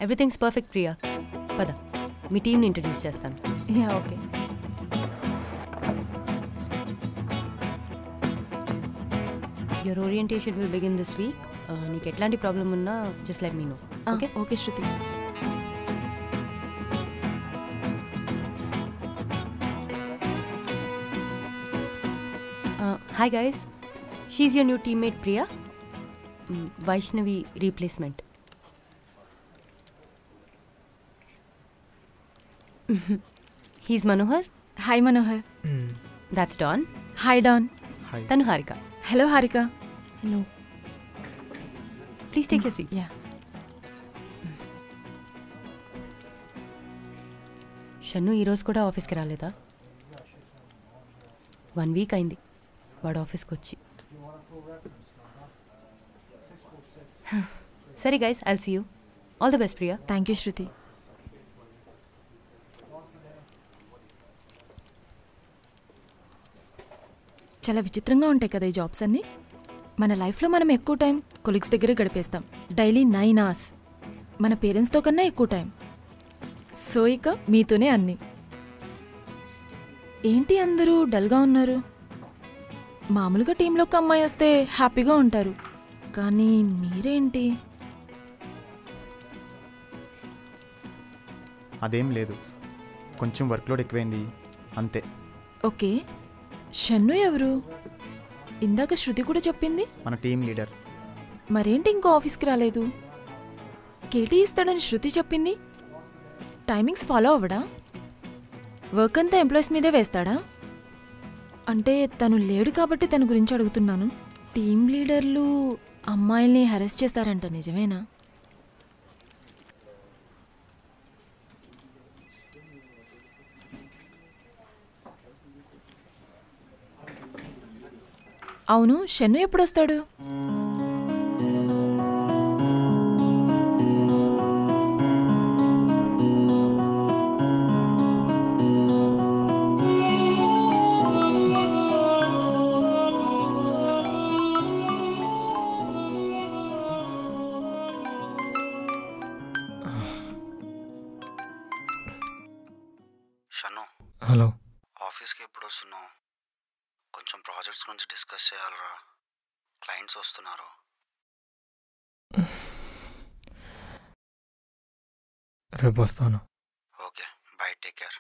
Everything's perfect Priya. పద మీ టీంని introduce చేస్తాను. Yeah okay. Your orientation will begin this week. నీకు ఎట్లాంటి ప్రాబ్లం ఉన్నా just let me know. Okay okay Shruti. Hi guys, she's your new teammate Priya, Vaishnavi replacement. He's Manohar. Hi Manohar. That's Don. Hi Don. తను Harika. Hello Harika. Hello, please take your seat. Yeah. Shannu ఈరోజు కూడా ఆఫీస్కి రాలేదా? 1 week అయింది వాడు ఆఫీస్కి వచ్చి. సరే guys, I'll see you. All the best Priya. Thank you Shruti. చాలా విచిత్రంగా ఉంటాయి కదా ఈ జాబ్స్ అన్నీ. మన లైఫ్లో మనం ఎక్కువ టైం కొలీగ్స్ దగ్గరే గడిపేస్తాం. Daily 9 hours. మన పేరెంట్స్తో కన్నా ఎక్కువ టైం. సో ఇక మీతోనే అన్నీ. ఏంటి అందరూ డల్గా ఉన్నారు? మామూలుగా టీంలోకి అమ్మాయి వస్తే హ్యాపీగా ఉంటారు, కానీ మీరేంటి? అదేం లేదు, కొంచెం వర్క్లోడ్ ఎక్కువైంది అంతే. ఓకే, షన్ను ఎవరు? ఇందాక శృతి కూడా చెప్పింది. మన టీం లీడర్. మరేంటి ఇంకో ఆఫీస్కి రాలేదు? కేటీ ఇస్తాడని శృతి చెప్పింది. టైమింగ్స్ ఫాలో అవ్వడా? వర్క్ అంతా ఎంప్లాయీస్ మీదే వేస్తాడా? అంటే తను లేడు కాబట్టి తన గురించి అడుగుతున్నాను. టీం లీడర్లు అమ్మాయిల్ని హెరాస్ చేస్తారంట, నిజమేనా? అవును, షన్ను ఎప్పుడొస్తాడు? షన్ను, హలో. ఆఫీస్కి ఎప్పుడు వస్తున్నావు? కొంచెం ప్రాజెక్ట్స్ గురించి డిస్కస్ చేయాలరా, క్లయింట్స్ వస్తున్నారు. రేపు వస్తాను. Okay, bye, take care.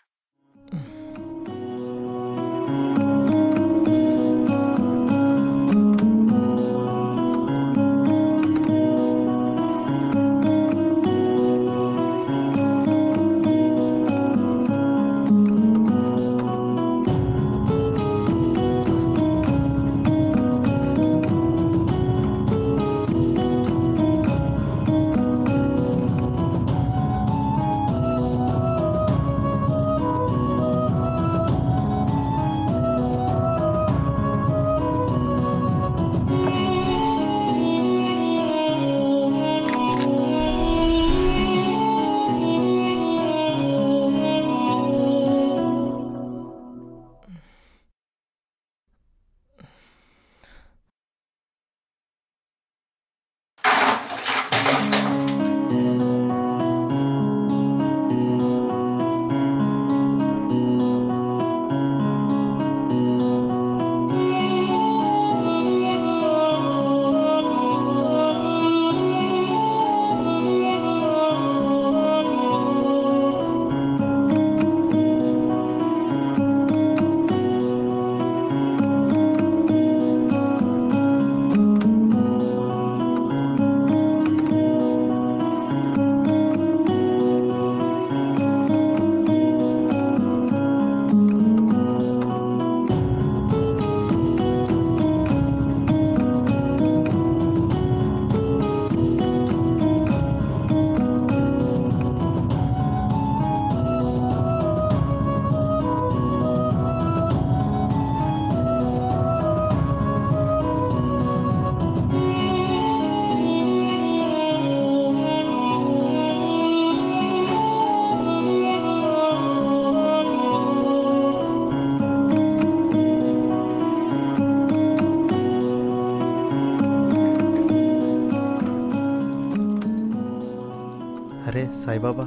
Saibaba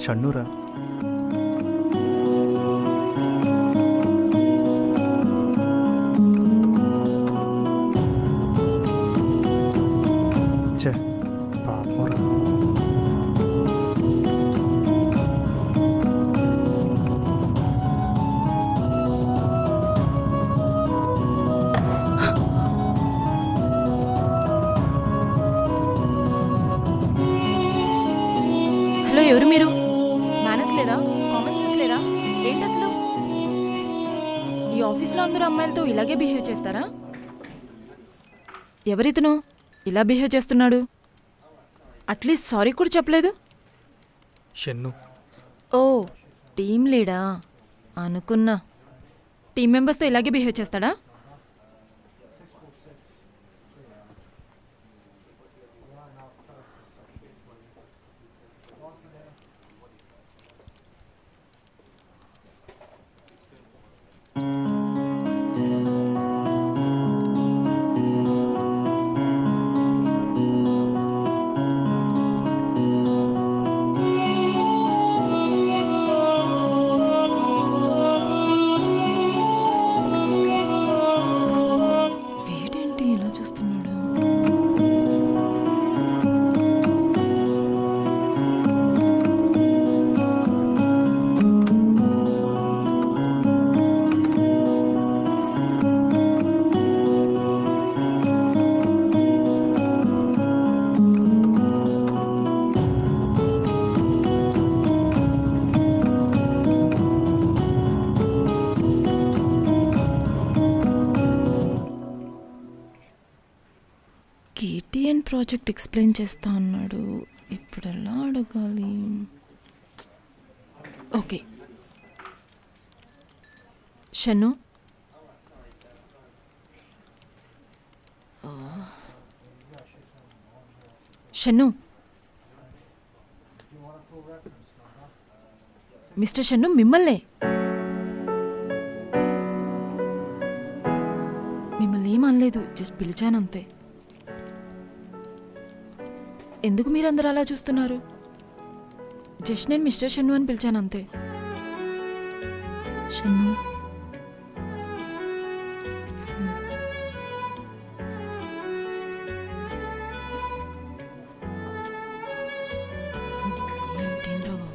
షన్నురా. చే పాపరా. హలో, ఎవరు మీరు? మేనర్స్ లేదా? కామన్ సెన్స్ లేదా? ఏంటి అసలు? ఈ ఆఫీస్లో అందరూ అమ్మాయిలతో ఇలాగే బిహేవ్ చేస్తారా? ఎవరితను ఇలా బిహేవ్ చేస్తున్నాడు? అట్లీస్ట్ సారీ కూడా చెప్పలేదు. షన్ను. ఓ, టీమ్ లీడా అనుకున్నా. టీం మెంబర్స్తో ఇలాగే బిహేవ్ చేస్తాడా? వీడేంటి ఇలా చూస్తున్నాడు? కేటీఎన్ ప్రాజెక్ట్ ఎక్స్ప్లెయిన్ చేస్తా అన్నాడు. ఇప్పుడు ఎలా అడగాలి? ఓకే, షన్ను, షన్ను, మిస్టర్ షన్ను, మిమ్మల్ని ఏం అనలేదు, జస్ట్ పిలిచానంతే. ఎందుకు మీరందరూ అలా చూస్తున్నారు? జస్ట్ నేను మిస్టర్ షన్ను అని పిలిచాను అంతే. షన్ను, ఏంట్రా బాబు?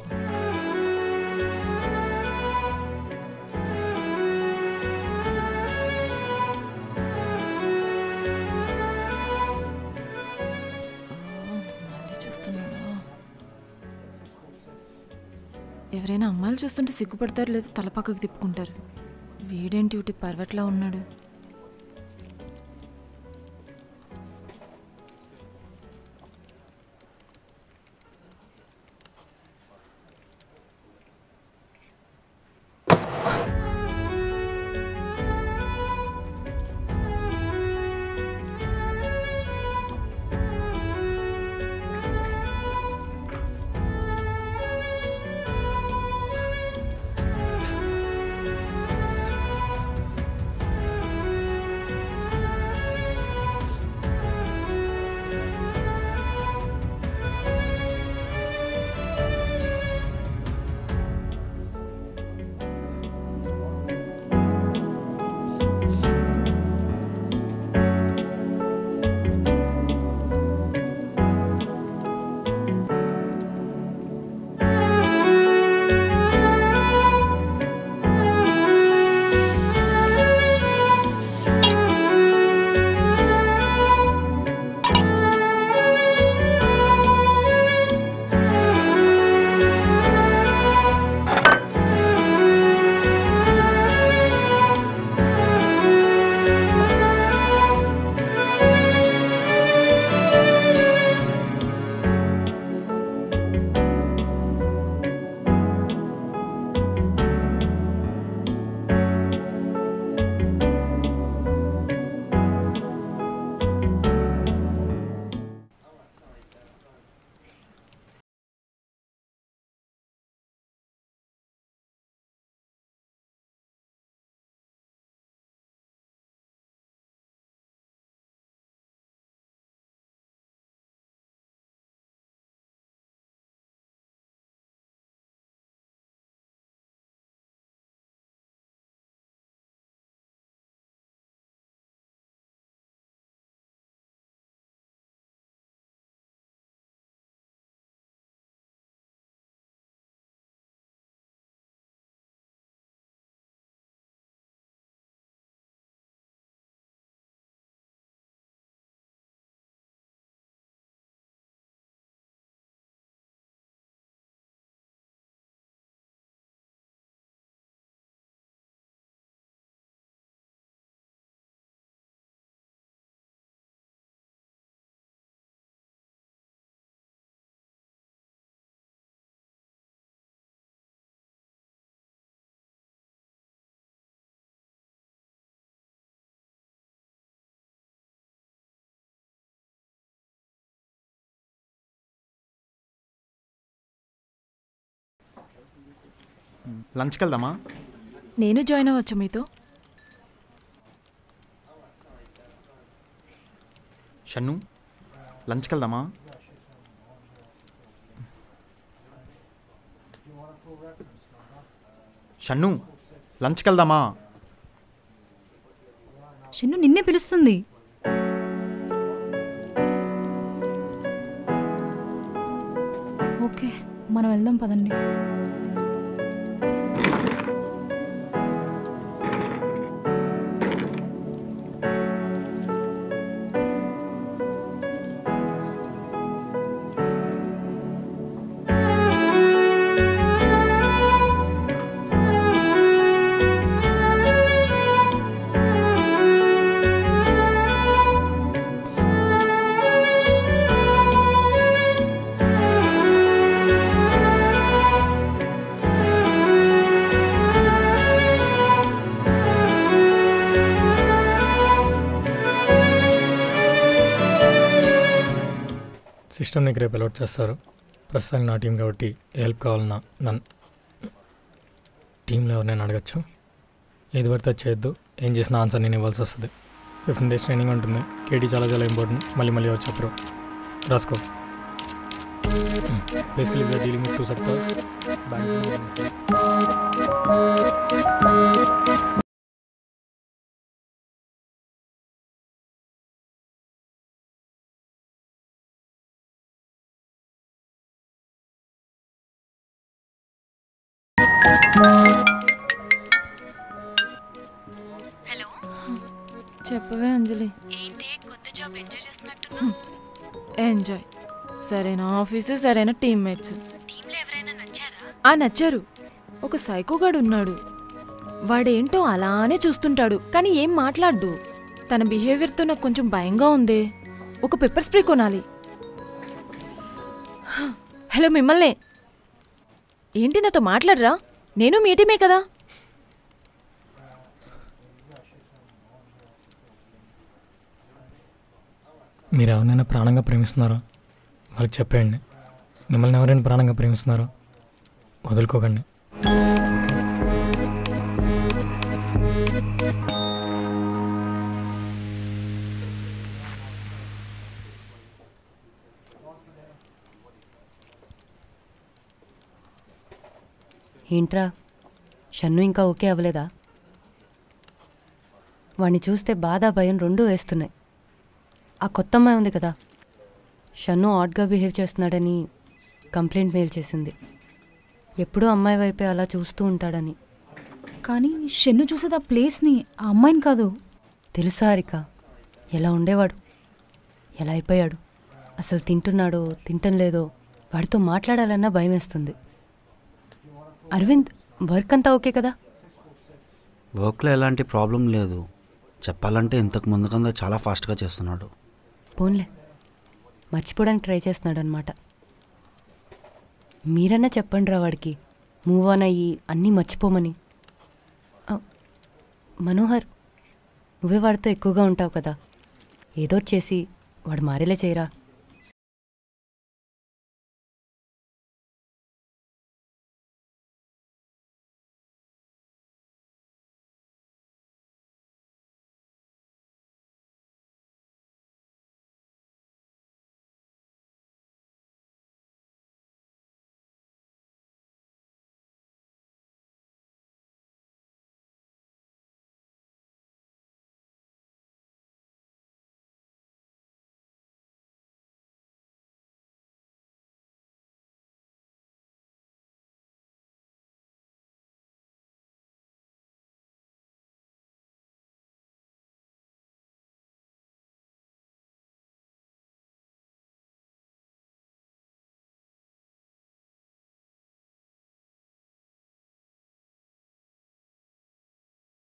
ఎవరైనా అమ్మాయిలు చూస్తుంటే సిగ్గుపడతారు, లేదా తల పక్కకు తిప్పుకుంటారు. వీడేంటి ఒకటి పర్వట్లా ఉన్నాడు? లంచ్కి వెళ్దామా? నేను జాయిన్ అవ్వచ్చా మీతో? షన్ను, లంచ్కి వెళ్దామా? షన్ను, లంచ్కి వెళ్దామా? షన్ను నిన్నే పిలుస్తుంది. ఓకే, మనం వెళ్దాం పదండి. సిస్టమ్ నీకు రేపు అలౌట్ చేస్తారు. ప్రస్తుతానికి నా టీం కాబట్టి హెల్ప్ కావాలన్నా నన్ను టీంలో ఎవరినైనా అడగచ్చు. ఏది పడితే చేయొద్దు. ఏం చేసినా ఆన్సర్ నేను ఇవ్వాల్సి వస్తుంది. 15 days ట్రైనింగ్ ఉంటుంది. కేటీ చాలా చాలా ఇంపార్టెంట్. మళ్ళీ ఎవరు చెప్పరు. రాసుకో. Basically we are dealing with 2 sectors. Hello, చెప్పవే అంజలి. ఏంటి కొత్త జాబ్ ఎంజాయ్ చేస్తున్నట్టున్నా? ఎంజాయ్. సరైన ఆఫీసు, సరైన టీమ్మేట్స్. టీంలో ఎవరైనా నచ్చారా? నచ్చారు. ఒక సైకోగాడు ఉన్నాడు. వాడేంటో అలానే చూస్తుంటాడు, కానీ ఏం మాట్లాడ్డు. తన బిహేవియర్తో నాకు కొంచెం భయంగా ఉంది. ఒక పెప్పర్ స్ప్రే కొనాలి. హలో, మిమ్మల్నే. ఏంటి నాతో మాట్లాడరా? నేను మీ టీమే కదా. మీరు ఎవరినైనా ప్రాణంగా ప్రేమిస్తున్నారో వాళ్ళకి చెప్పేయండి. మిమ్మల్ని ఎవరైనా ప్రాణంగా ప్రేమిస్తున్నారో వదులుకోకండి. ఏంట్రా, షన్ను ఇంకా ఓకే అవ్వలేదా? వాణ్ణి చూస్తే బాధ, భయం రెండూ వేస్తున్నాయి. ఆ కొత్త అమ్మాయి ఉంది కదా, షన్ను ఆడ్గా బిహేవ్ చేస్తున్నాడని కంప్లైంట్ మెయిల్ చేసింది. ఎప్పుడూ అమ్మాయి వైపే అలా చూస్తూ ఉంటాడని. కానీ షన్ను చూసేది ఆ ప్లేస్ని, ఆ అమ్మాయిని కాదు. తెలుసా హారిక, ఎలా ఉండేవాడు, ఎలా అయిపోయాడు. అసలు తింటున్నాడో తింటం లేదో వాడితో మాట్లాడాలన్నా భయం వేస్తుంది. అరవింద్, వర్క్ అంతా ఓకే కదా? వర్క్లో ఎలాంటి ప్రాబ్లం లేదు. చెప్పాలంటే ఇంతకు ముందు కన్నా చాలా ఫాస్ట్గా చేస్తున్నాడు. పోన్లే, మర్చిపోవడానికి ట్రై చేస్తున్నాడు అనమాట. మీరన్నా చెప్పండి రా వాడికి, మూవ్ ఆన్ అయ్యి అన్నీ మర్చిపోమని. మనోహర్, నువ్వే వాడితో ఎక్కువగా ఉంటావు కదా, ఏదో చేసి వాడు మారేలా చేయరా.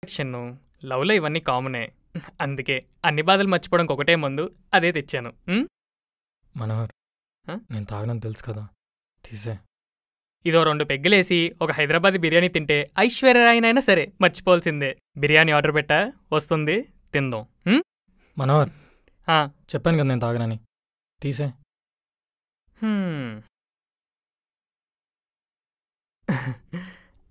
షన్ను, లవ్లో ఇవన్నీ కామనే. అందుకే అన్ని బాధలు మర్చిపోవడం ఒకటే మందు, అదే తెచ్చాను. మనోహర్, నేను తాగనని తెలుసు కదా, తీసే. ఇదో 2 పెగ్గులేసి ఒక హైదరాబాద్ బిర్యానీ తింటే ఐశ్వర్యరాయనైనా సరే మర్చిపోవాల్సిందే. బిర్యానీ ఆర్డర్ పెట్టా, వస్తుంది, తిందాం. మనోహర్, చెప్పాను కదా నేను తాగనని, తీసే.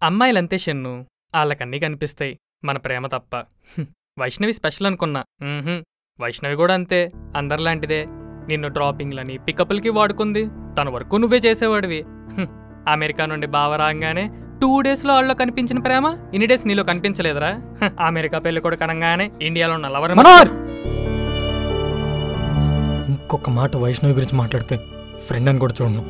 అమ్మాయిలంతే షన్ను, వాళ్ళకన్నీ కనిపిస్తాయి, మన ప్రేమ తప్ప. వైష్ణవి స్పెషల్ అనుకున్నా. వైష్ణవి కూడా అంతే, అందరిలాంటిదే. నిన్ను డ్రాపింగ్లని పికప్లకి వాడుకుంది, తన వరకు నువ్వే చేసేవాడివి. అమెరికా నుండి బావ రాగానే 2 daysలో వాళ్ళలో కనిపించిన ప్రేమ ఇన్ని డేస్ నీలో కనిపించలేదురా? అమెరికా పెళ్లి కూడా కనగానే ఇండియాలో నల్లవరం. ఇంకొక మాట వైష్ణవి గురించి మాట్లాడితే ఫ్రెండ్ అని కూడా చూడను.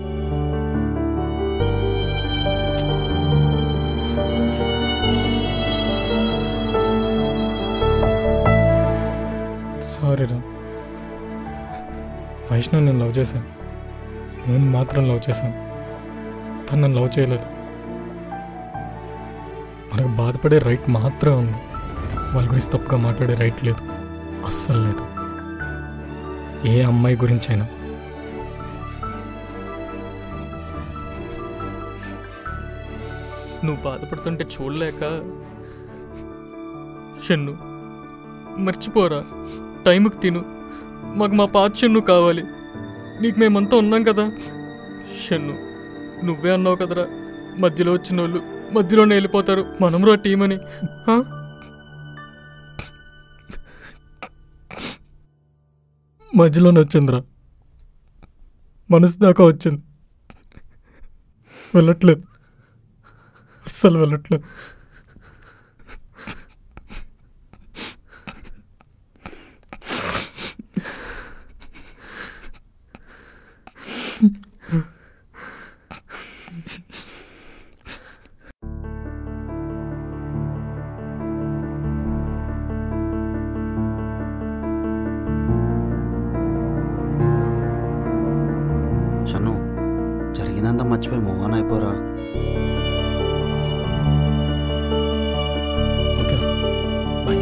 సారీరా, వైష్ణవి నేను లవ్ చేశాను. నేను మాత్రం లవ్ చేశాను, తను నన్ను లవ్ చేయలేదు. మనకు బాధపడే రైట్ మాత్రం ఉంది, వాళ్ళ గురించి తప్పుగా మాట్లాడే రైట్ లేదు, అస్సలు లేదు. ఏ అమ్మాయి గురించైనా. నువ్వు బాధపడుతుంటే చూడలేక షన్ను మర్చిపోరా, టైంకి తిను. మాకు మా పాత షన్ను కావాలి, నీకు మేమంతా ఉన్నాం కదా. షన్ను నువ్వే అన్నావు కదరా, మధ్యలో వచ్చిన వాళ్ళు మధ్యలోనే వెళ్ళిపోతారు, మనమ్రా టీం అని. మధ్యలోనే వచ్చిందిరా, మనసు దాకా వచ్చింది. వెళ్ళట్లేదు, అస్సలు వెళ్ళట్లేదు. షన్ను, జరిగిందంతా మర్చిపోయి మూవ్ ఆన్ అయిపోరా. Okay bye.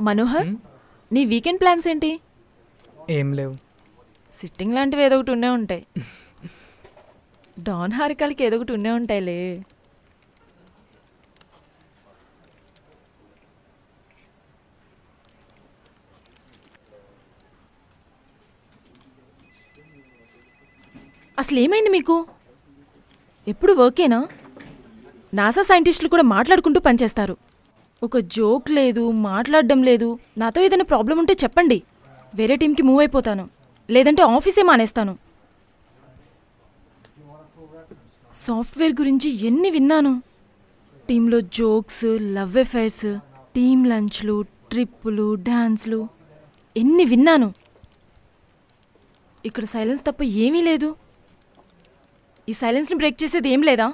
మనోహర్, నీ వీకెండ్ ప్లాన్స్ ఏంటి? ఏం లేవు. సిట్టింగ్ లాంటివి ఏదో ఒకటి ఉండే ఉంటాయి. డాన్ హారికలకి ఏదో ఒకటి ఉండే ఉంటాయిలే. అసలు ఏమైంది మీకు? ఎప్పుడు వర్కేనా? నాసా సైంటిస్టులు కూడా మాట్లాడుకుంటూ పనిచేస్తారు. ఒక జోక్ లేదు, మాట్లాడడం లేదు. నాతో ఏదైనా ప్రాబ్లం ఉంటే చెప్పండి, వేరే టీంకి మూవ్ అయిపోతాను, లేదంటే ఆఫీసే మానేస్తాను. సాఫ్ట్వేర్ గురించి ఎన్ని విన్నాను. టీంలో జోక్స్, లవ్ అఫైర్స్, టీమ్ లంచ్లు, ట్రిప్పులు, డాన్స్లు ఎన్ని విన్నాను. ఇక్కడ సైలెన్స్ తప్ప ఏమీ లేదు. ఈ సైలెన్స్ని బ్రేక్ చేసేది ఏం లేదా?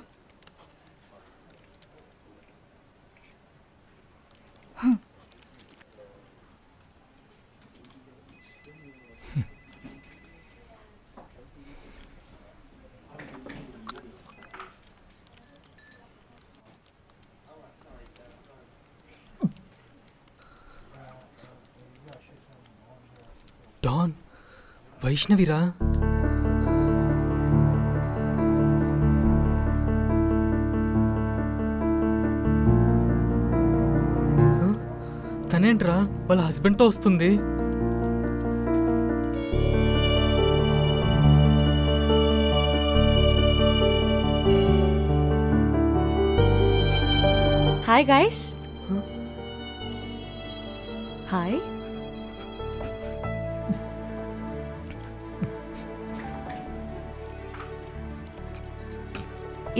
డాన్, వైష్ణవిరా. తనేంట్రా వాళ్ళ హస్బెండ్తో వస్తుంది? Hi guys. హాయ్.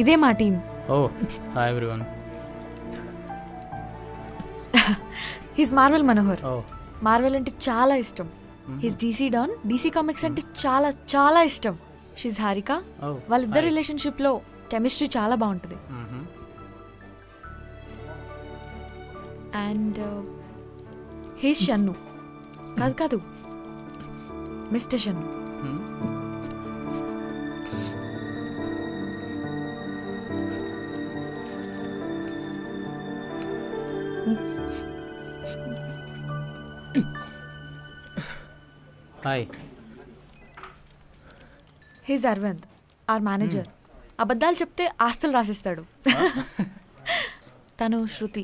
ఇదే మా team. Oh hi everyone. He's Marvel Manohar. Marvel అంటే చాలా ఇష్టం. He's DC Don. DC comics అంటే చాలా చాలా ఇష్టం. షీజ్ హారిక. వాళ్ళిద్దరు రిలేషన్షిప్లో కెమిస్ట్రీ చాలా బాగుంటుంది. And he's Shannu. కాదు కాదు, mister Shannu. Hi. He's Aravind, our manager. అబద్ధాలు చెప్తే ఆస్తులు రాసిస్తాడు. తను శృతి,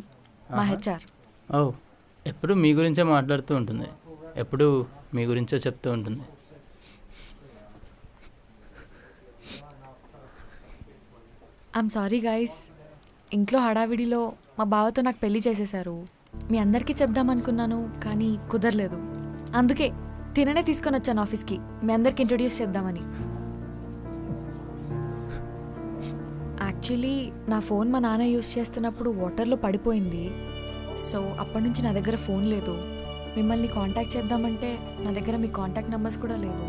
మా హెచ్ఆర్. ఓ, ఎప్పుడు మీ గురించే మాట్లాడుతూ ఉంటుంది, ఎప్పుడు మీ గురించే చెప్తూ ఉంటుంది. ఐఎమ్ సారీ గైస్, ఇంట్లో హడావిడిలో మా బావతో నాకు పెళ్లి చేసేశారు. మీ అందరికీ చెప్దామనుకున్నాను కానీ కుదరలేదు. అందుకే తిననే తీసుకొని వచ్చాను ఆఫీస్కి, మీ అందరికి ఇంట్రొడ్యూస్ చేద్దామని. యాక్చువల్లీ నా ఫోన్ మా నాన్న యూస్ చేస్తున్నప్పుడు వాటర్లో పడిపోయింది. సో అప్పటి నుంచి నా దగ్గర ఫోన్ లేదు. మిమ్మల్ని కాంటాక్ట్ చేద్దామంటే నా దగ్గర మీ కాంటాక్ట్ నెంబర్స్ కూడా లేవు.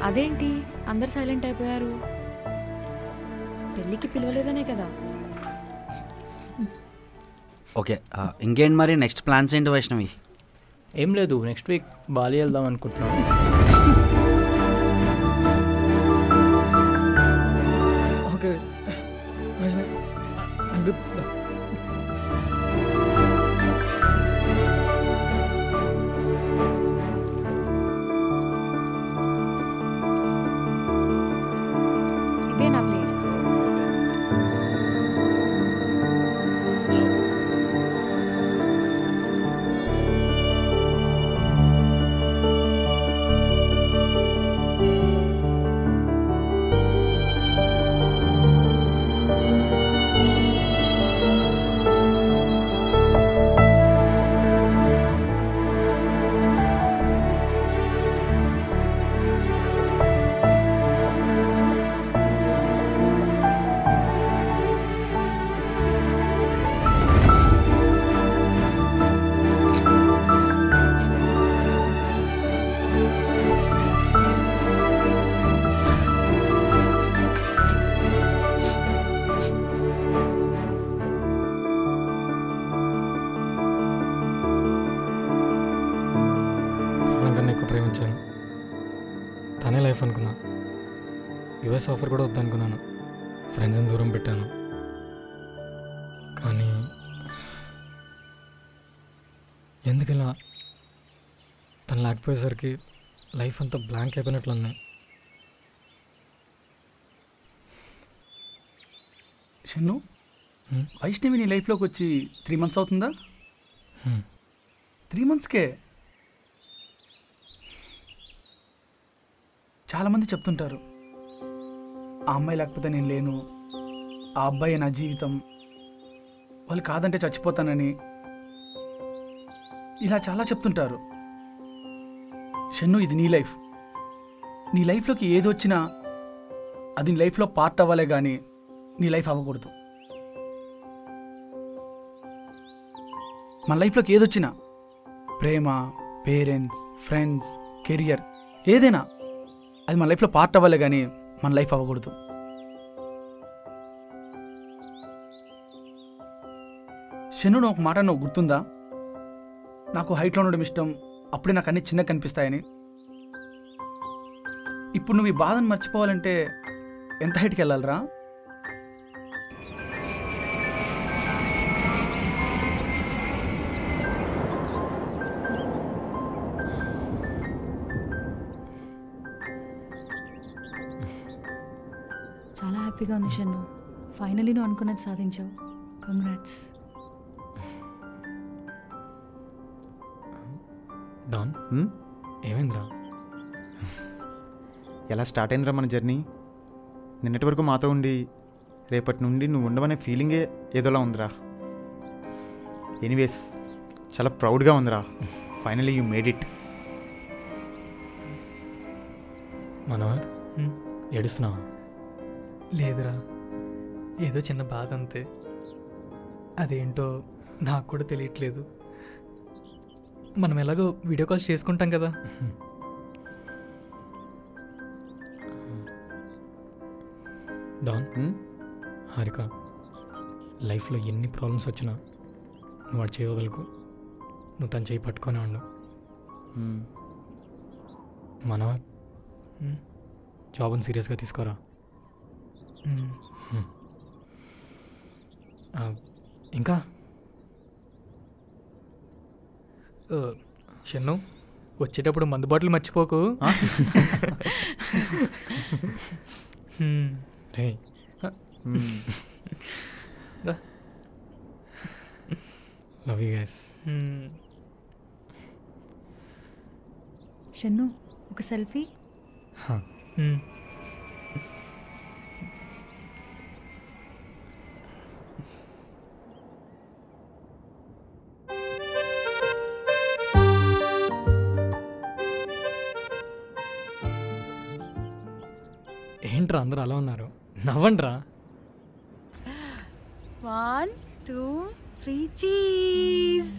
అదేంటి అందరు సైలెంట్ అయిపోయారు? పెళ్ళికి పిలవలేదనే కదా. ఓకే, ఇంకేంటి మరి నెక్స్ట్ ప్లాన్స్ ఏంటి వైష్ణవి? ఏం లేదు, నెక్స్ట్ వీక్ బాలి వెళ్దాం అనుకుంటున్నాం. ఓకే ఇదే నా ప్లేస్. ప్రేమించాను, తనే లైఫ్ అనుకున్నా. యుఎస్ ఆఫర్ కూడా వద్దనుకున్నాను, ఫ్రెండ్స్ని దూరం పెట్టాను. కానీ ఎందుకలా తను లేకపోయేసరికి లైఫ్ అంతా బ్లాంక్ అయిపోయినట్లున్నాయి. షన్ను, వైష్ణవి నీ లైఫ్లోకి వచ్చి 3 months అవుతుందా? 3 monthsకే? చాలామంది చెప్తుంటారు, ఆ అమ్మాయి లేకపోతే నేను లేను, ఆ అబ్బాయి నా జీవితం, వాళ్ళు కాదంటే చచ్చిపోతానని, ఇలా చాలా చెప్తుంటారు. షన్ను, ఇది నీ లైఫ్. నీ లైఫ్లోకి ఏది వచ్చినా అది నీ లైఫ్లో పార్ట్ అవ్వాలే కానీ నీ లైఫ్ అవ్వకూడదు. మన లైఫ్లోకి ఏదొచ్చినా, ప్రేమ, పేరెంట్స్, ఫ్రెండ్స్, కెరియర్, ఏదైనా అది మన లైఫ్లో పార్ట్ అవ్వాలే కానీ మన లైఫ్ అవ్వకూడదు. షన్ను, ఒక మాట నువ్వు గుర్తుందా? నాకు హైట్లో ఉండడం ఇష్టం, అప్పుడే నాకు అన్ని చిన్నగా కనిపిస్తాయని. ఇప్పుడు నువ్వు ఈ బాధను మర్చిపోవాలంటే ఎంత హైట్కి వెళ్ళాలరా? చాలా హ్యాపీగా ఉంది షన్ను, ఫైనలీ నువ్వు అనుకున్నది సాధించావు. కంగ్రాట్స్. డాన్, ఏమైందిరా? ఎలా స్టార్ట్ అయిందిరా మన జర్నీ? నిన్నటి వరకు మాతో ఉండి రేపటి నుండి నువ్వు ఉండవనే ఫీలింగే ఏదోలా ఉందిరా. ఎనీవేస్, చాలా ప్రౌడ్గా ఉందిరా. Finally you made it. Manohar, ఏడుస్తున్నావా? లేదురా, ఏదో చిన్న బాధ అంతే. అదేంటో నాకు కూడా తెలియట్లేదు. మనం ఎలాగో వీడియో కాల్స్ చేసుకుంటాం కదా, డాన్ హారిక లైఫ్లో ఎన్ని ప్రాబ్లమ్స్ వచ్చినా నువ్వు వాడు చేయవదలకు నువ్వు తను చేయి పట్టుకొని ఉండు. మనోహర్ జాబ్ని సీరియస్గా తీసుకోరా. ఇంకా షన్ను వచ్చేటప్పుడు మందు బాటిల్ మర్చిపోకు. రే లవ్ యూ గైస్. షన్ను ఒక సెల్ఫీ. ఏంట్రా అందరూ అలా ఉన్నారు? నవ్వండ్రా. 1 2 3 చీజ్.